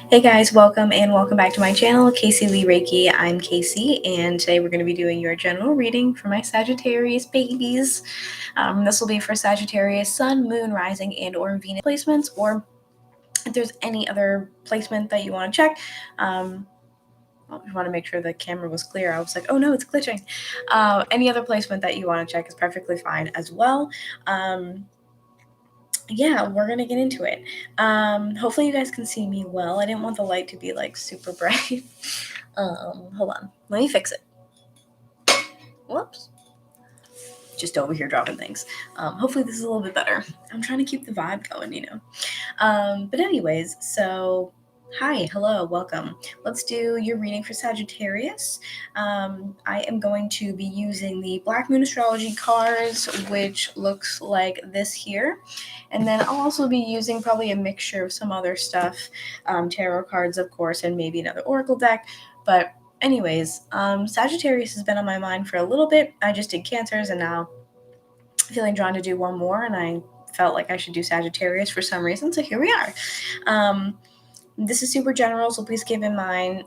Hey guys, welcome back to my channel, Casey Lee Reiki. I'm Casey, and today we're going to be doing your general reading for my Sagittarius babies. This will be for Sagittarius Sun, Moon, Rising, and or Venus placements, or if there's any other placement that you want to check. I want to make sure the camera was clear. I was like, oh no, it's glitching. Any other placement that you want to check is perfectly fine as well. Yeah, we're gonna get into it. Hopefully you guys can see me well. I didn't want the light to be like super bright. Hold on, let me fix it. Whoops. Just over here dropping things. Hopefully this is a little bit better. I'm trying to keep the vibe going, But anyways, so hi, hello, welcome. Let's do your reading for Sagittarius. I am going to be using the Black Moon Astrology cards, which looks like this here. And then I'll also be using probably a mixture of some other stuff, tarot cards, of course, and maybe another oracle deck. But anyways, Sagittarius has been on my mind for a little bit. I just did Cancers, and now I'm feeling drawn to do one more, and I felt like I should do Sagittarius for some reason, so here we are. This is super general, so please keep in mind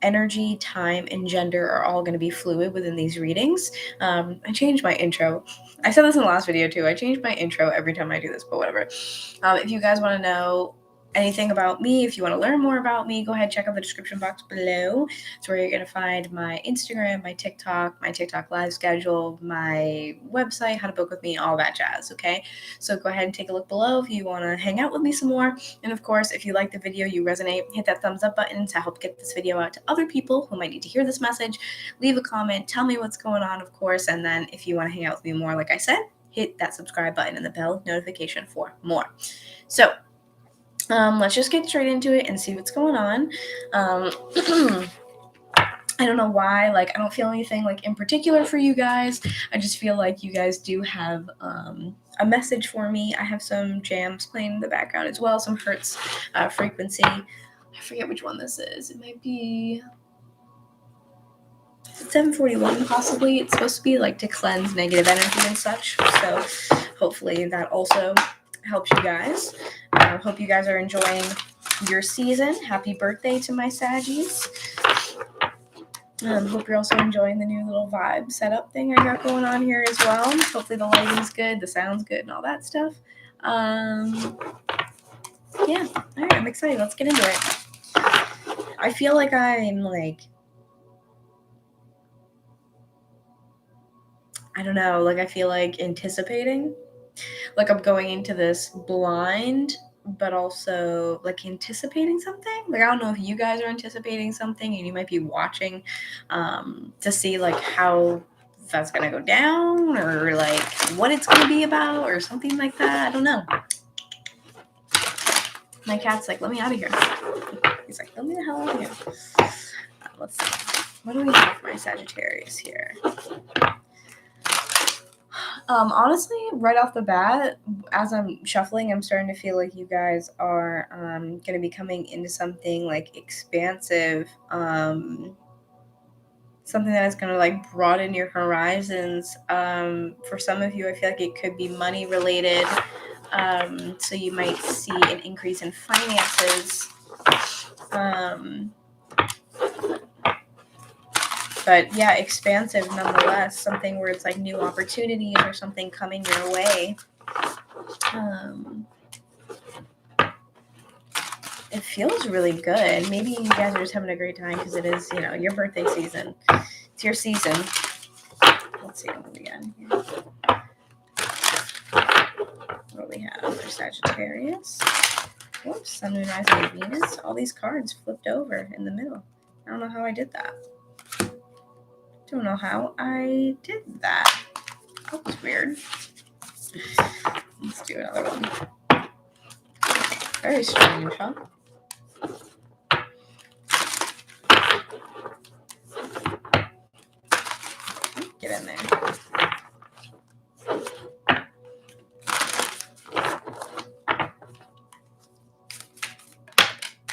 energy, time, and gender are all going to be fluid within these readings. I changed my intro. I said this in the last video too. I change my intro every time I do this, but whatever. If you guys want to know anything about me, if you want to learn more about me, go ahead, check out the description box below. It's where you're going to find my Instagram, my TikTok live schedule, my website, how to book with me, all that jazz, okay? So go ahead and take a look below if you want to hang out with me some more. And of course, if you like the video, you resonate, hit that thumbs up button to help get this video out to other people who might need to hear this message. Leave a comment, tell me what's going on, of course, and then if you want to hang out with me more, like I said, hit that subscribe button and the bell notification for more. So let's just get straight into it and see what's going on. I don't know why, I don't feel anything in particular for you guys. I just feel like you guys do have a message for me. I have some jams playing in the background as well, some Hertz frequency. I forget which one this is. It might be 741 possibly. It's supposed to be to cleanse negative energy and such. So hopefully that also helps you guys. Hope you guys are enjoying your season. Happy birthday to my Saggies. Hope you're also enjoying the new little vibe setup thing I got going on here as well. Hopefully the lighting's good, the sound's good, and all that stuff. Yeah, all right, I'm excited. Let's get into it. I feel like I'm I don't know, I feel like anticipating. I'm going into this blind, but also anticipating something. I don't know if you guys are anticipating something and you might be watching to see how that's gonna go down, or what it's gonna be about, or something like that. I don't know. My cat's let me out of here. He's let me the hell out of here. Let's see. What do we have for my Sagittarius here? Honestly, right off the bat, as I'm shuffling, I'm starting to feel like you guys are going to be coming into something expansive, something that is going to broaden your horizons. For some of you, I feel like it could be money related. So you might see an increase in finances. But yeah, expansive nonetheless, something where it's new opportunities or something coming your way. It feels really good. Maybe you guys are just having a great time because it is, your birthday season. It's your season. Let's see what we got here. What do we have for Sagittarius? Whoops, Sun, Moon, Rising, and Venus. All these cards flipped over in the middle. I don't know how I did that. Don't know how I did that. That was weird. Let's do another one. Very strange, huh? Get in there.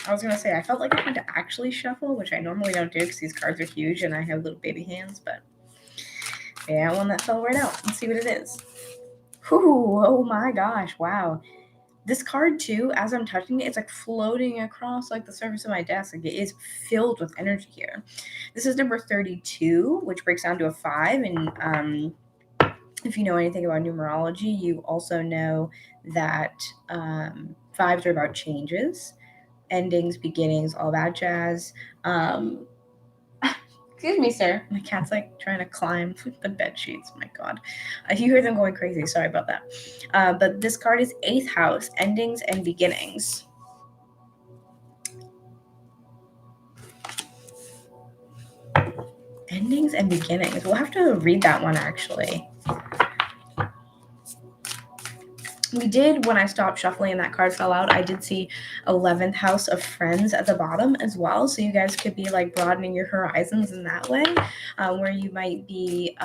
I was going to say, I felt like I had to actually shuffle, which I normally don't do because these cards are huge and I have little baby hands, but yeah, one that fell right out. Let's see what it is. Whew, oh my gosh, wow. This card too, as I'm touching it, it's like floating across like the surface of my desk. Like it is filled with energy here. This is number 32, which breaks down to a 5. And if you know anything about numerology, you also know that 5s are about changes, endings, beginnings, all that jazz. Excuse me, sir. My cat's like trying to climb the bed sheets. My God. If you hear them going crazy, sorry about that. But this card is 8th house, endings and beginnings. Endings and beginnings. We'll have to read that one actually. We did, when I stopped shuffling and that card fell out, I did see 11th house of friends at the bottom as well. So you guys could be like broadening your horizons in that way, where you might be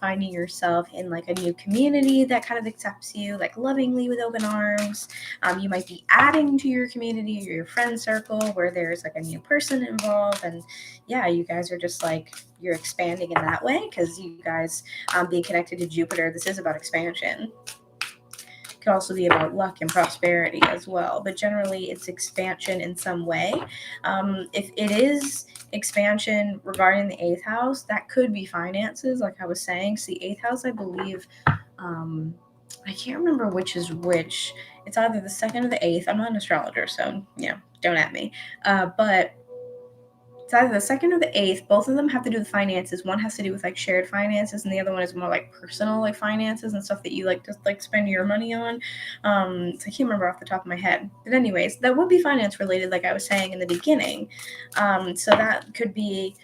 finding yourself in like a new community that kind of accepts you like lovingly with open arms. You might be adding to your community or your friend circle where there's like a new person involved. And yeah, you guys are just like, you're expanding in that way because you guys being connected to Jupiter, this is about expansion. Could also be about luck and prosperity as well, but generally it's expansion in some way. If it is expansion regarding the 8th house, that could be finances, like I was saying. So the 8th house, I believe, I can't remember which is which. It's either the 2nd or the 8th. I'm not an astrologer, so don't at me. But it's either the 2nd or the 8th. Both of them have to do with finances. One has to do with like shared finances, and the other one is more like personal like finances and stuff that you like just like spend your money on. So I can't remember off the top of my head. But anyways, that would be finance related, like I was saying in the beginning. So that could be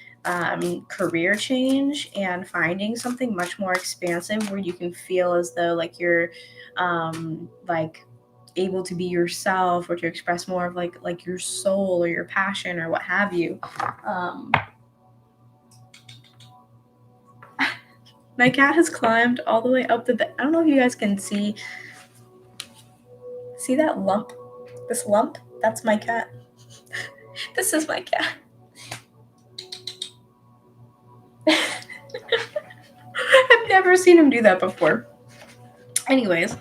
career change and finding something much more expansive where you can feel as though like you're like able to be yourself or to express more of like your soul or your passion or what have you. My cat has climbed all the way up the bed. I don't know if you guys can see that lump, this lump. That's my cat. This is my cat. I've never seen him do that before. Anyways,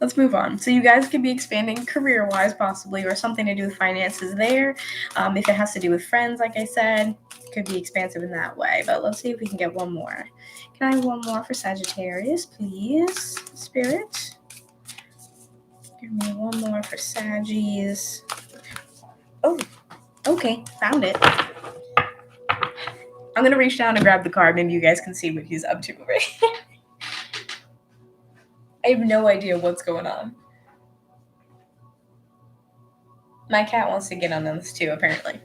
let's move on. So you guys could be expanding career-wise possibly, or something to do with finances there. If it has to do with friends, like I said, could be expansive in that way. But let's see if we can get one more. Can I have one more for Sagittarius, please? Spirit. Give me one more for Saggies. Oh, okay, found it. I'm going to reach down and grab the card. Maybe you guys can see what he's up to right here. I have no idea what's going on. My cat wants to get on this too, apparently.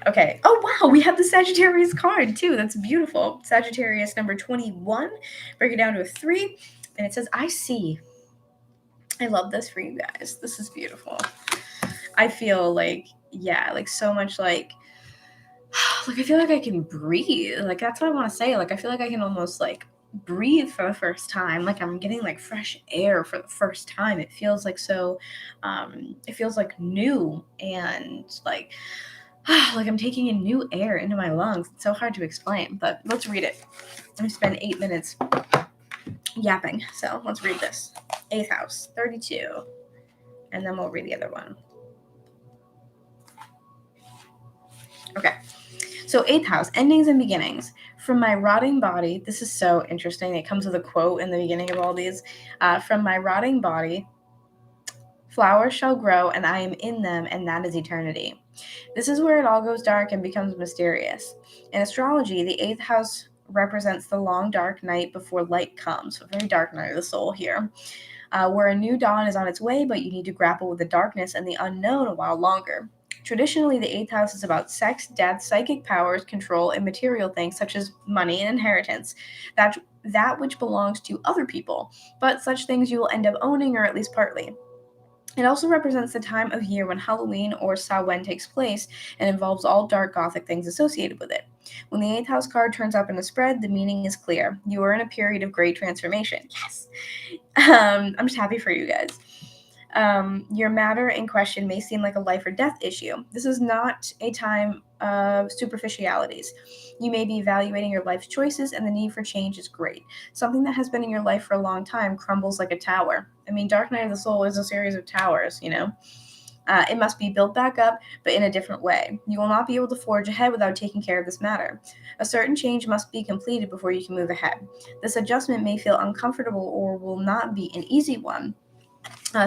Okay. Oh, wow. We have the Sagittarius card too. That's beautiful. Sagittarius number 21. Break it down to a 3. And it says, I see. I love this for you guys. This is beautiful. I feel like, like so much like I feel like I can breathe. Like, that's what I want to say. Like, I feel like I can almost like breathe for the first time. Like I'm getting like fresh air for the first time. It feels like so it feels like new and like I'm taking in new air into my lungs. It's so hard to explain, but let's read it. I spent 8 minutes yapping, so let's read this. 8th house, 32, and then we'll read the other one. Okay, so 8th house, endings and beginnings. From my rotting body, this is so interesting. It comes with a quote in the beginning of all these. From my rotting body, flowers shall grow, and I am in them, and that is eternity. This is where it all goes dark and becomes mysterious. In astrology, the 8th house represents the long dark night before light comes. A very dark night of the soul here, where a new dawn is on its way, but you need to grapple with the darkness and the unknown a while longer. Traditionally, the 8th house is about sex, death, psychic powers, control, and material things such as money and inheritance, that which belongs to other people, but such things you will end up owning or at least partly. It also represents the time of year when Halloween or Samhain takes place and involves all dark gothic things associated with it. When the 8th house card turns up in a spread, the meaning is clear. You are in a period of great transformation. Yes! I'm just happy for you guys. Your matter in question may seem like a life or death issue. This is not a time of superficialities. You may be evaluating your life's choices, and the need for change is great. Something that has been in your life for a long time crumbles like a tower. I mean, Dark Night of the Soul is a series of towers, you know? It must be built back up, but in a different way. You will not be able to forge ahead without taking care of this matter. A certain change must be completed before you can move ahead. This adjustment may feel uncomfortable or will not be an easy one.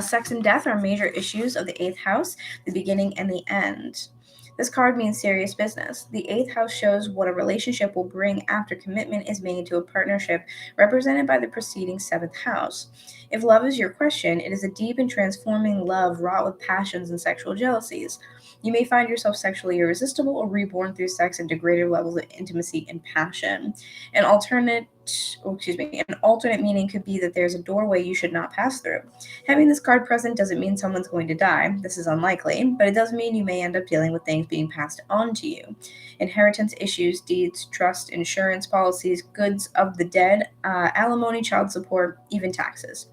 Sex and death are major issues of the eighth house, the beginning and the end. This card means serious business. The eighth house shows what a relationship will bring after commitment is made to a partnership, represented by the preceding seventh house. If love is your question, it is a deep and transforming love wrought with passions and sexual jealousies. You may find yourself sexually irresistible or reborn through sex into greater levels of intimacy and passion. An an alternate meaning could be that there's a doorway you should not pass through. Having this card present doesn't mean someone's going to die. This is unlikely, but it does mean you may end up dealing with things being passed on to you. Inheritance issues, deeds, trust, insurance policies, goods of the dead, alimony, child support, even taxes.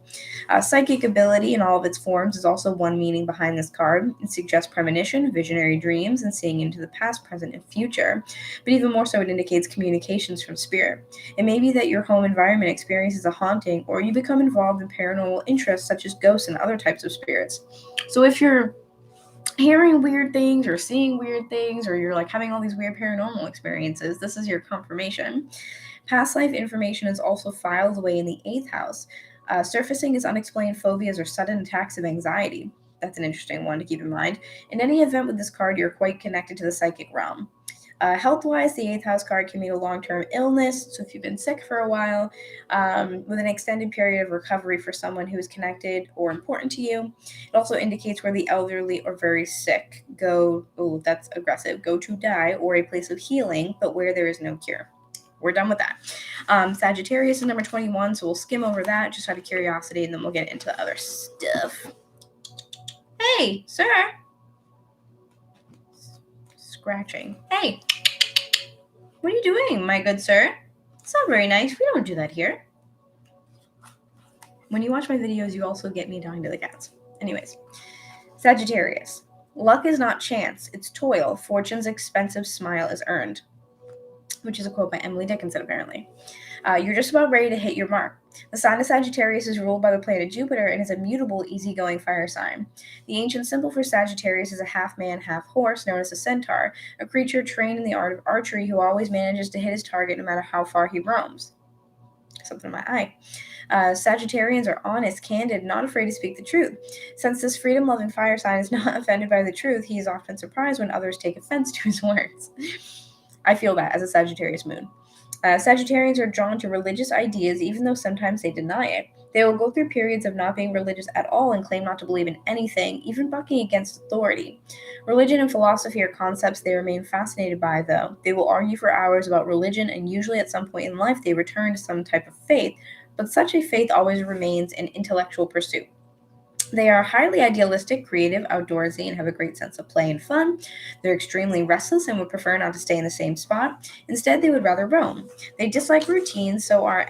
Psychic ability in all of its forms is also one meaning behind this card. It suggests premonition, visionary dreams, and seeing into the past, present, and future. But even more so, it indicates communications from spirit. It may be that your home environment experiences a haunting, or you become involved in paranormal interests such as ghosts and other types of spirits. So if you're hearing weird things or seeing weird things, or you're like having all these weird paranormal experiences, this is your confirmation. Past life information is also filed away in the eighth house. Surfacing is unexplained phobias or sudden attacks of anxiety. That's an interesting one to keep in mind. In any event with this card, you're quite connected to the psychic realm. Health-wise, the eighth house card can mean a long-term illness. So if you've been sick for a while, with an extended period of recovery for someone who is connected or important to you. It also indicates where the elderly or very sick go. Oh, that's aggressive. Go to die, or a place of healing, but where there is no cure. We're done with that. Sagittarius is number 21, so we'll skim over that just out of curiosity, and then we'll get into the other stuff. Hey, sir. Scratching. Hey, what are you doing, my good sir? It's not very nice. We don't do that here. When you watch my videos, you also get me talking to the cats. Anyways, Sagittarius. Luck is not chance, it's toil. Fortune's expensive smile is earned. Which is a quote by Emily Dickinson, apparently. You're just about ready to hit your mark. The sign of Sagittarius is ruled by the planet Jupiter and is a mutable, easygoing fire sign. The ancient symbol for Sagittarius is a half man, half horse, known as a centaur, a creature trained in the art of archery who always manages to hit his target no matter how far he roams. Something in my eye. Sagittarians are honest, candid, not afraid to speak the truth. Since this freedom-loving fire sign is not offended by the truth, he is often surprised when others take offense to his words. I feel that as a Sagittarius moon. Sagittarians are drawn to religious ideas even though sometimes they deny it. They will go through periods of not being religious at all and claim not to believe in anything, even bucking against authority. Religion and philosophy are concepts they remain fascinated by, though. They will argue for hours about religion, and usually at some point in life they return to some type of faith, but such a faith always remains an intellectual pursuit. They are highly idealistic, creative, outdoorsy, and have a great sense of play and fun. They're extremely restless and would prefer not to stay in the same spot. Instead, they would rather roam. They dislike routine, so are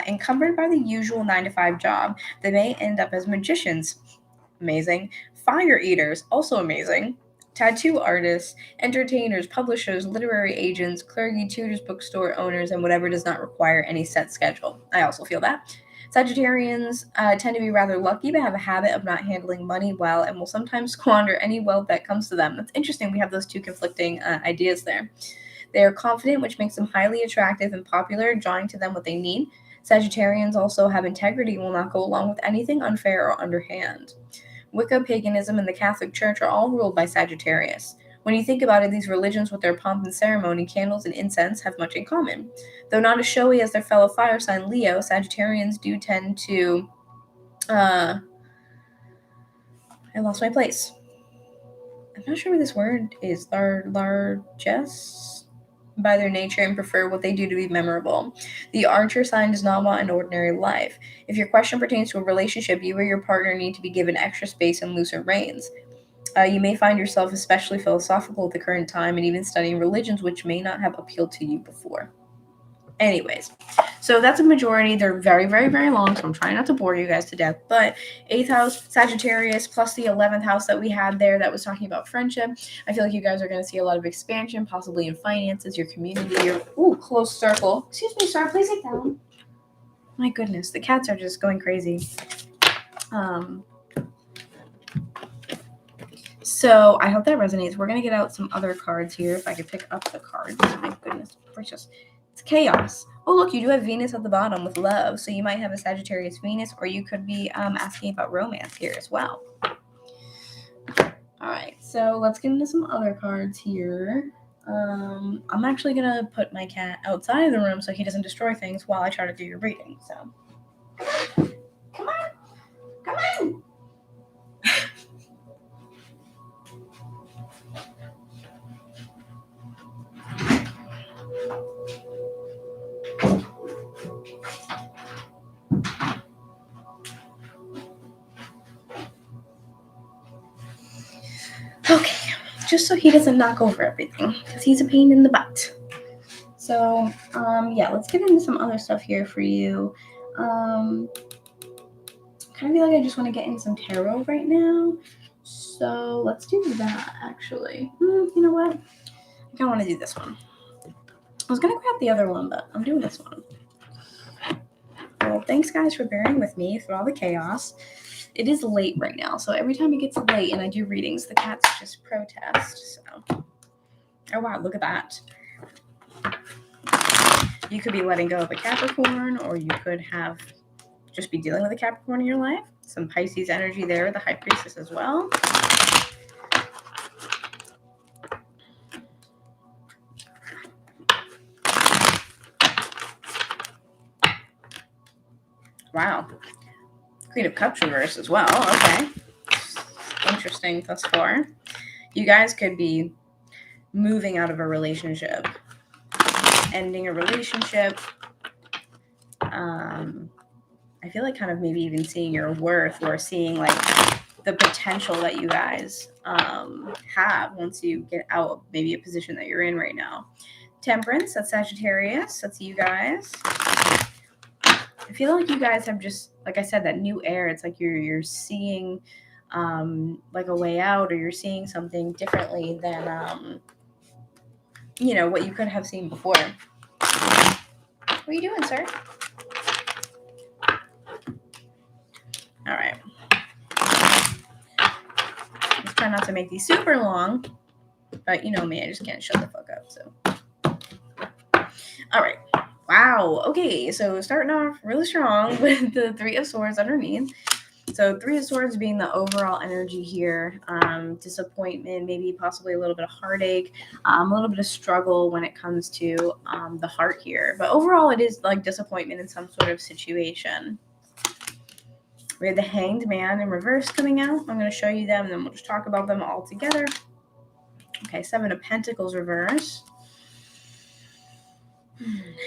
encumbered by the usual 9 to 5 job. They may end up as magicians. Amazing. Fire eaters, also amazing. Tattoo artists, entertainers, publishers, literary agents, clergy, tutors, bookstore owners, and whatever does not require any set schedule. I also feel that. Sagittarians tend to be rather lucky, but have a habit of not handling money well and will sometimes squander any wealth that comes to them. That's interesting. We have those two conflicting ideas there. They are confident, which makes them highly attractive and popular, drawing to them what they need. Sagittarians also have integrity and will not go along with anything unfair or underhand. Wicca, paganism, and the Catholic Church are all ruled by Sagittarius. When you think about it, these religions with their pomp and ceremony, candles, and incense have much in common. Though not as showy as their fellow fire sign Leo, Sagittarians do tend to... I lost my place. I'm not sure what this word is. Largesse? By their nature and prefer what they do to be memorable. The archer sign does not want an ordinary life. If your question pertains to a relationship, you or your partner need to be given extra space and looser reins. You may find yourself especially philosophical at the current time and even studying religions which may not have appealed to you before. Anyways, so that's a majority. They're very, very, very long, so I'm trying not to bore you guys to death. But 8th house, Sagittarius, plus the 11th house that we had there that was talking about friendship. I feel like you guys are going to see a lot of expansion, possibly in finances, your community, your close circle. Excuse me, sir, please sit down. My goodness, the cats are just going crazy. So I hope that resonates. We're going to get out some other cards here. If I could pick up the cards. My goodness gracious. It's chaos. Oh, look, you do have Venus at the bottom with love. So you might have a Sagittarius Venus, or you could be asking about romance here as well. All right, so let's get into some other cards here. I'm actually going to put my cat outside of the room so he doesn't destroy things while I try to do your reading. So, come on. Come on. Okay, just so he doesn't knock over everything, because he's a pain in the butt. So, yeah, let's get into some other stuff here for you. Kind of feel like I just want to get in some tarot right now. So let's do that, actually. You know what? I kind of want to do this one. I was going to grab the other one, but I'm doing this one. Well, thanks, guys, for bearing with me through all the chaos. It is late right now, so every time it gets late and I do readings, the cats just protest. So, oh, wow, look at that. You could be letting go of a Capricorn, or you could have just be dealing with a Capricorn in your life. Some Pisces energy there, the High Priestess as well. Wow. Queen of Cups reverse as well. Okay. Interesting thus far. You guys could be moving out of a relationship, ending a relationship. I feel like kind of maybe even seeing your worth, or seeing like the potential that you guys have once you get out of maybe a position that you're in right now. Temperance, that's Sagittarius. That's you guys. I feel like you guys have just, like I said, that new air. It's like you're seeing like a way out, or you're seeing something differently than what you could have seen before. What are you doing, sir? All right. Just try not to make these super long, but you know me, I just can't shut the fuck up. So, all right. Wow. Okay. So starting off really strong with the Three of Swords underneath. So 3 of Swords being the overall energy here, disappointment, maybe possibly a little bit of heartache, a little bit of struggle when it comes to the heart here. But overall, it is like disappointment in some sort of situation. We have the Hanged Man in reverse coming out. I'm going to show you them, and then we'll just talk about them all together. Okay, 7 of Pentacles reverse.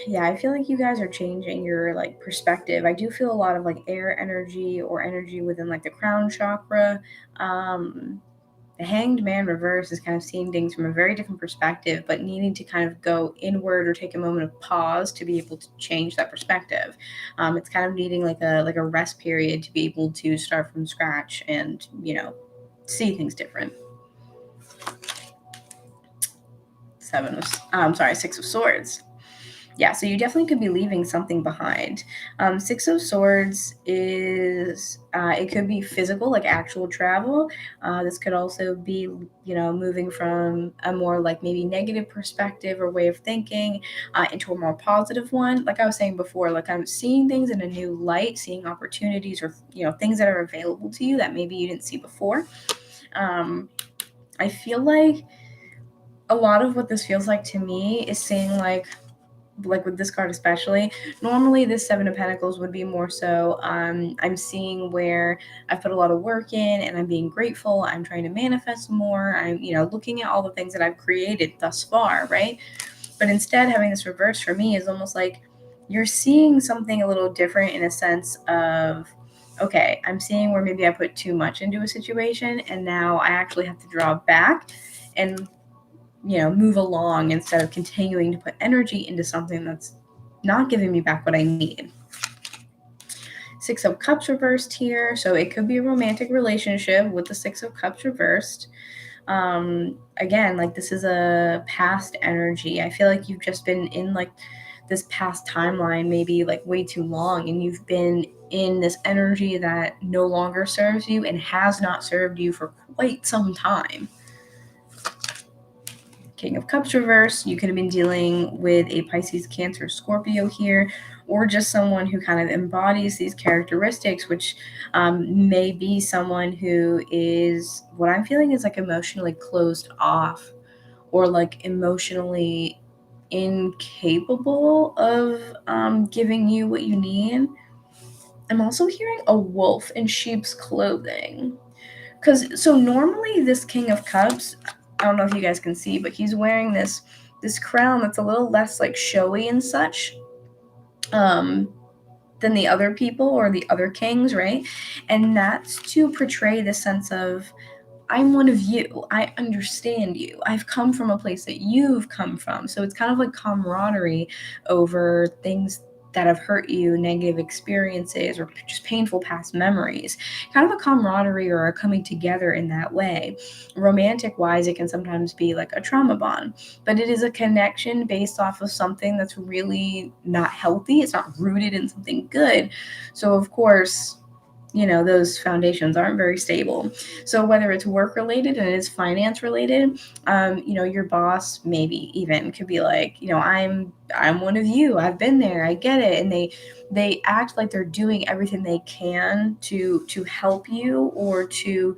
Yeah, I feel like you guys are changing your like perspective. I do feel a lot of like air energy, or energy within like the crown chakra. The Hanged Man reverse is kind of seeing things from a very different perspective, but needing to kind of go inward or take a moment of pause to be able to change that perspective. It's kind of needing like a rest period to be able to start from scratch and see things different. 6 of Swords. Yeah, so you definitely could be leaving something behind. 6 of Swords is, it could be physical, like actual travel. This could also be, moving from a more like maybe negative perspective or way of thinking into a more positive one. Like I was saying before, like I'm seeing things in a new light, seeing opportunities, or, things that are available to you that maybe you didn't see before. I feel like a lot of what this feels like to me is seeing like with this card especially, normally this 7 of Pentacles would be more so I'm seeing where I've put a lot of work in and I'm being grateful, I'm trying to manifest more, I'm looking at all the things that I've created thus far, right? But instead, having this reverse for me is almost like you're seeing something a little different, in a sense of, okay, I'm seeing where maybe I put too much into a situation, and now I actually have to draw back and move along, instead of continuing to put energy into something that's, not giving me back what I need. Six of Cups reversed here, so it could be a romantic relationship with the Six of Cups reversed. Again, like this is a past energy. I feel like you've just been in like this past timeline, maybe like way too long, and you've been in this energy that no longer serves you and has not served you for quite some time. King of Cups reverse, you could have been dealing with a Pisces, Cancer, Scorpio here, or just someone who kind of embodies these characteristics, which may be someone who is, what I'm feeling is like emotionally closed off, or like emotionally incapable of giving you what you need. I'm also hearing a wolf in sheep's clothing. So normally this King of Cups, I don't know if you guys can see, but he's wearing this crown that's a little less like showy and such than the other people or the other kings, right? And that's to portray the sense of, I'm one of you. I understand you. I've come from a place that you've come from. So it's kind of like camaraderie over things that have hurt you, negative experiences, or just painful past memories. Kind of a camaraderie or a coming together in that way. Romantic wise, it can sometimes be like a trauma bond, but it is a connection based off of something that's really not healthy. It's not rooted in something good. So, of course, those foundations aren't very stable. So whether it's work related and it's finance related, your boss maybe even could be like, I'm one of you. I've been there. I get it. And they act like they're doing everything they can to help you, or to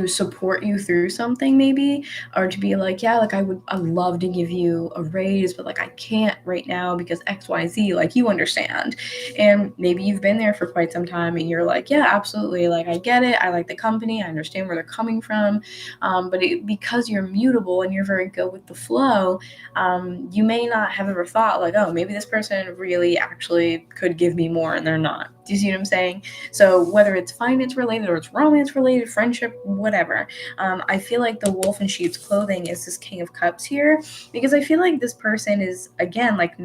support you through something, maybe, or to be like, yeah, like I'd love to give you a raise, but like I can't right now because XYZ, like you understand. And maybe you've been there for quite some time and you're like, yeah, absolutely, like I get it, I like the company, I understand where they're coming from, but because you're mutable and you're very good with the flow, you may not have ever thought like, oh, maybe this person really actually could give me more, and they're not. Do you see what I'm saying? So whether it's finance related or it's romance related, friendship, whatever, I feel like the wolf in sheep's clothing is this King of Cups here, because I feel like this person is, again, like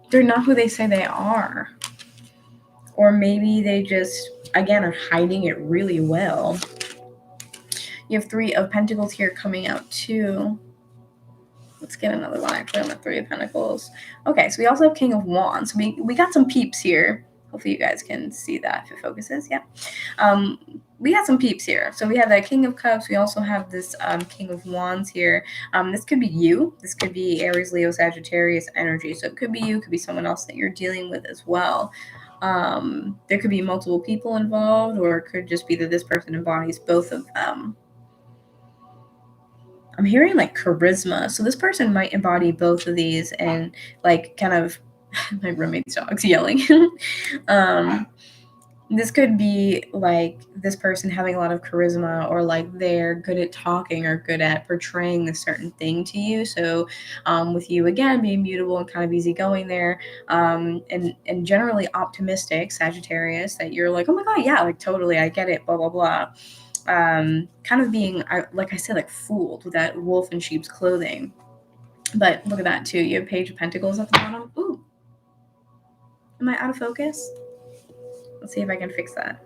they're not who they say they are. Or maybe they just, again, are hiding it really well. You have Three of Pentacles here coming out too. Let's get another one actually on the Three of Pentacles. Okay, so we also have King of Wands. We got some peeps here. Hopefully you guys can see that if it focuses. Yeah. We got some peeps here. So we have that King of Cups. We also have this King of Wands here. This could be you. This could be Aries, Leo, Sagittarius energy. So it could be you. It could be someone else that you're dealing with as well. There could be multiple people involved, or it could just be that this person embodies both of them. I'm hearing like charisma. So this person might embody both of these, and like kind of my roommate's dog's yelling. This could be like this person having a lot of charisma, or like they're good at talking or good at portraying a certain thing to you. So with you, again, being mutable and kind of easygoing there, and generally optimistic, Sagittarius, that you're like, oh my God, yeah, like totally, I get it, blah, blah, blah. Kind of being, like I said, like fooled with that wolf in sheep's clothing. But look at that too. You have Page of Pentacles at the bottom. Ooh. Am I out of focus? Let's see if I can fix that.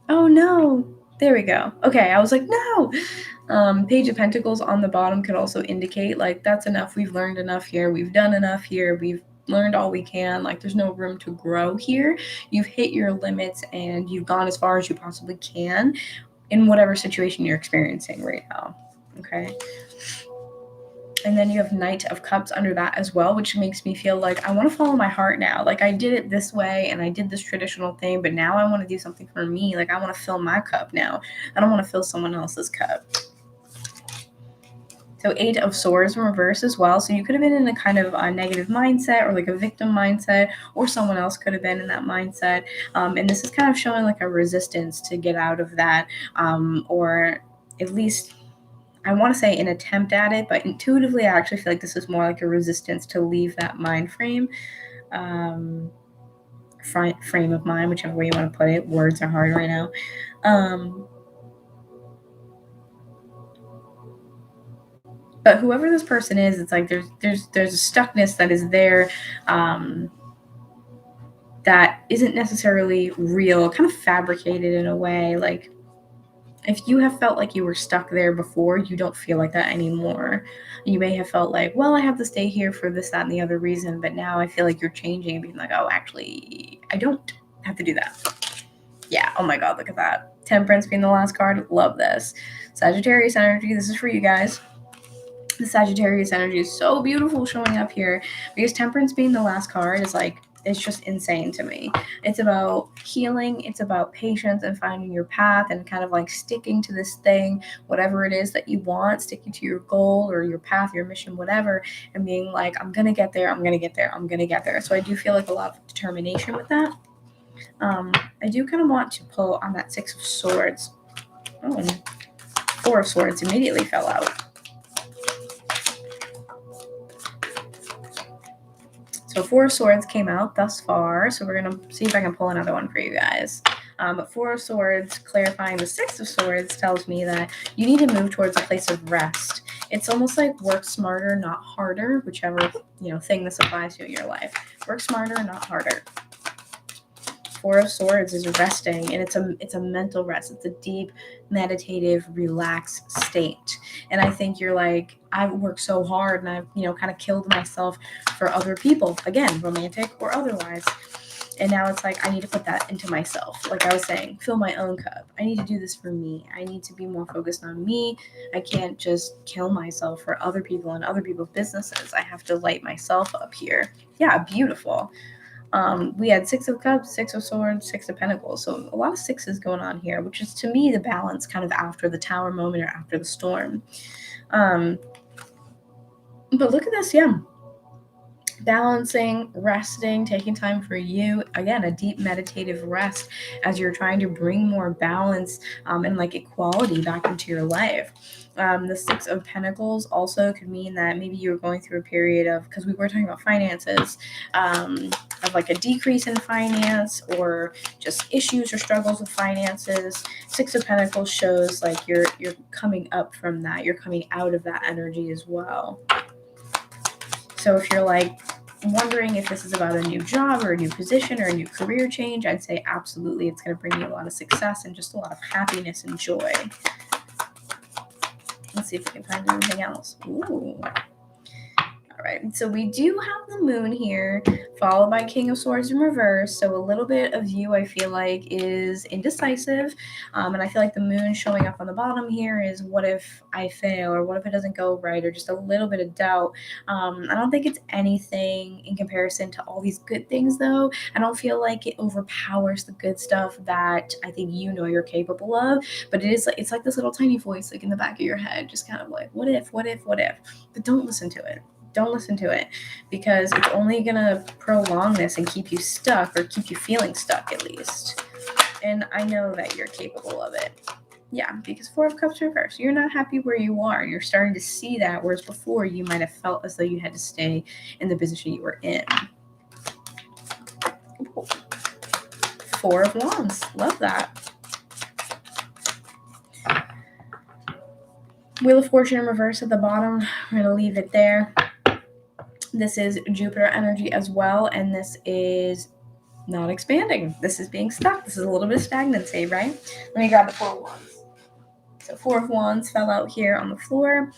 Oh no. There we go. Okay, I was like, no. Page of Pentacles on the bottom could also indicate like, that's enough. We've learned enough here. We've done enough here. We've learned all we can. Like, there's no room to grow here. You've hit your limits and you've gone as far as you possibly can in whatever situation you're experiencing right now. Okay. And then you have Knight of Cups under that as well, which makes me feel like I want to follow my heart now. Like, I did it this way and I did this traditional thing, but now I want to do something for me. Like, I want to fill my cup now. I don't want to fill someone else's cup. So 8 of Swords in reverse as well. So you could have been in a kind of a negative mindset, or like a victim mindset, or someone else could have been in that mindset. And this is kind of showing like a resistance to get out of that, or at least, I want to say an attempt at it, but intuitively I actually feel like this is more like a resistance to leave that mind frame. Frame of mind, whichever way you want to put it. Words are hard right now. But whoever this person is, it's like there's a stuckness that is there, that isn't necessarily real, kind of fabricated in a way. Like, if you have felt like you were stuck there before, you don't feel like that anymore. You may have felt like, well, I have to stay here for this, that, and the other reason, but now I feel like you're changing and being like, oh, actually, I don't have to do that. Yeah, oh my god, look at that. Temperance being the last card, love this. Sagittarius energy, this is for you guys. The Sagittarius energy is so beautiful showing up here, because Temperance being the last card is like, it's just insane to me. It's about healing, it's about patience and finding your path and kind of like sticking to this thing, whatever it is that you want, sticking to your goal or your path, your mission, whatever, and being like, I'm gonna get there, I'm gonna get there, I'm gonna get there. So I do feel like a lot of determination with that. I do kind of want to pull on that Six of Swords. Oh, Four of Swords immediately fell out. So Four of Swords came out thus far, so we're going to see if I can pull another one for you guys. But Four of Swords clarifying the Six of Swords tells me that you need to move towards a place of rest. It's almost like work smarter, not harder, whichever thing this applies to in your life. Work smarter, not harder. Four of Swords is resting, and it's a mental rest. It's a deep, meditative, relaxed state. And I think you're like, I've worked so hard, and I've kind of killed myself for other people, again, romantic or otherwise. And now it's like, I need to put that into myself. Like I was saying, fill my own cup. I need to do this for me. I need to be more focused on me. I can't just kill myself for other people and other people's businesses. I have to light myself up here. Yeah, beautiful. We had Six of Cups, Six of Swords, Six of Pentacles. So a lot of sixes going on here, which is to me the balance kind of after the Tower moment or after the storm. But look at this, yeah. Balancing, resting, taking time for you. Again, a deep meditative rest as you're trying to bring more balance and like equality back into your life. The Six of Pentacles also could mean that maybe you were going through a period of, because we were talking about finances, of like a decrease in finance or just issues or struggles with finances. Six of Pentacles shows like you're coming up from that. You're coming out of that energy as well. So if you're like wondering if this is about a new job or a new position or a new career change, I'd say absolutely. It's going to bring you a lot of success and just a lot of happiness and joy. Let's see if we can find anything else. Ooh. All right, so we do have the Moon here, followed by King of Swords in reverse. So a little bit of you, I feel like, is indecisive. And I feel like the Moon showing up on the bottom here is, what if I fail, or what if it doesn't go right, or just a little bit of doubt. I don't think it's anything in comparison to all these good things, though. I don't feel like it overpowers the good stuff that I think you're capable of. But it's like this little tiny voice like in the back of your head, just kind of like, what if? But don't listen to it. Don't listen to it, because it's only going to prolong this and keep you stuck, or keep you feeling stuck at least. And I know that you're capable of it. Yeah, because Four of Cups reverse. You're not happy where you are, and you're starting to see that, whereas before you might have felt as though you had to stay in the position you were in. Four of Wands. Love that. Wheel of Fortune in reverse at the bottom. We're going to leave it there. This is Jupiter energy as well, and this is not expanding. This is being stuck. This is a little bit of stagnancy, right? Let me grab the Four of Wands. So Four of Wands fell out here on the floor.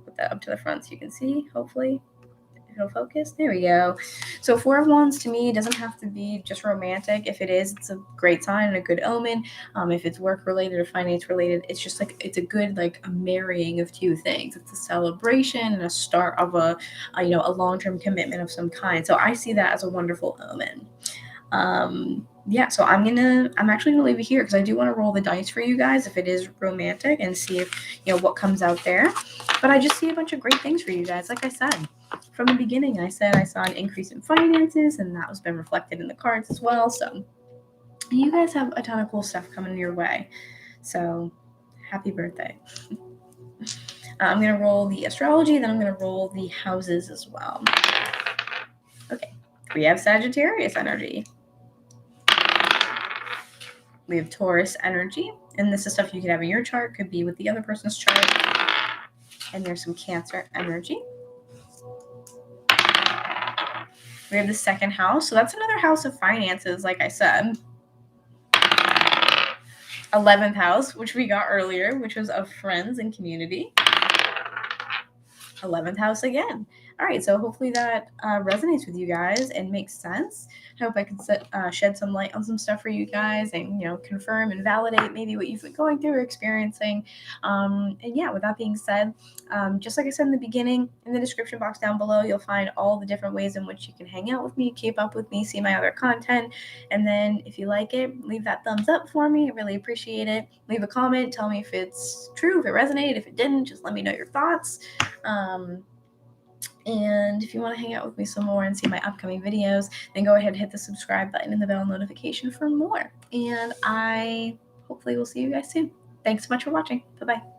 Put that up to the front so you can see, hopefully. It'll focus. There we go. So Four of Wands to me doesn't have to be just romantic. If it is, it's a great sign and a good omen. If it's work related or finance related, it's just like, it's a good a marrying of two things. It's a celebration and a start of a long-term commitment of some kind. So I see that as a wonderful omen. Yeah, so I'm actually gonna leave it here, because I do want to roll the dice for you guys if it is romantic, and see if what comes out there. But I just see a bunch of great things for you guys. Like I said from the beginning, I said I saw an increase in finances, and that was been reflected in the cards as well. So you guys have a ton of cool stuff coming your way. So happy birthday. I'm gonna roll the astrology, then I'm gonna roll the houses as well. Okay, we have Sagittarius energy. We have Taurus energy, and this is stuff you could have in your chart, could be with the other person's chart. And there's some Cancer energy. We have the second house. So that's another house of finances, like I said. 11th house, which we got earlier, which was of friends and community. 11th house again. All right, so hopefully that resonates with you guys and makes sense. I hope I can shed some light on some stuff for you guys and, confirm and validate maybe what you've been going through or experiencing. And yeah, with that being said, just like I said in the beginning, in the description box down below, you'll find all the different ways in which you can hang out with me, keep up with me, see my other content. And then if you like it, leave that thumbs up for me. I really appreciate it. Leave a comment. Tell me if it's true, if it resonated. If it didn't, just let me know your thoughts. And if you want to hang out with me some more and see my upcoming videos, then go ahead and hit the subscribe button and the bell notification for more. And I hopefully will see you guys soon. Thanks so much for watching. Bye-bye.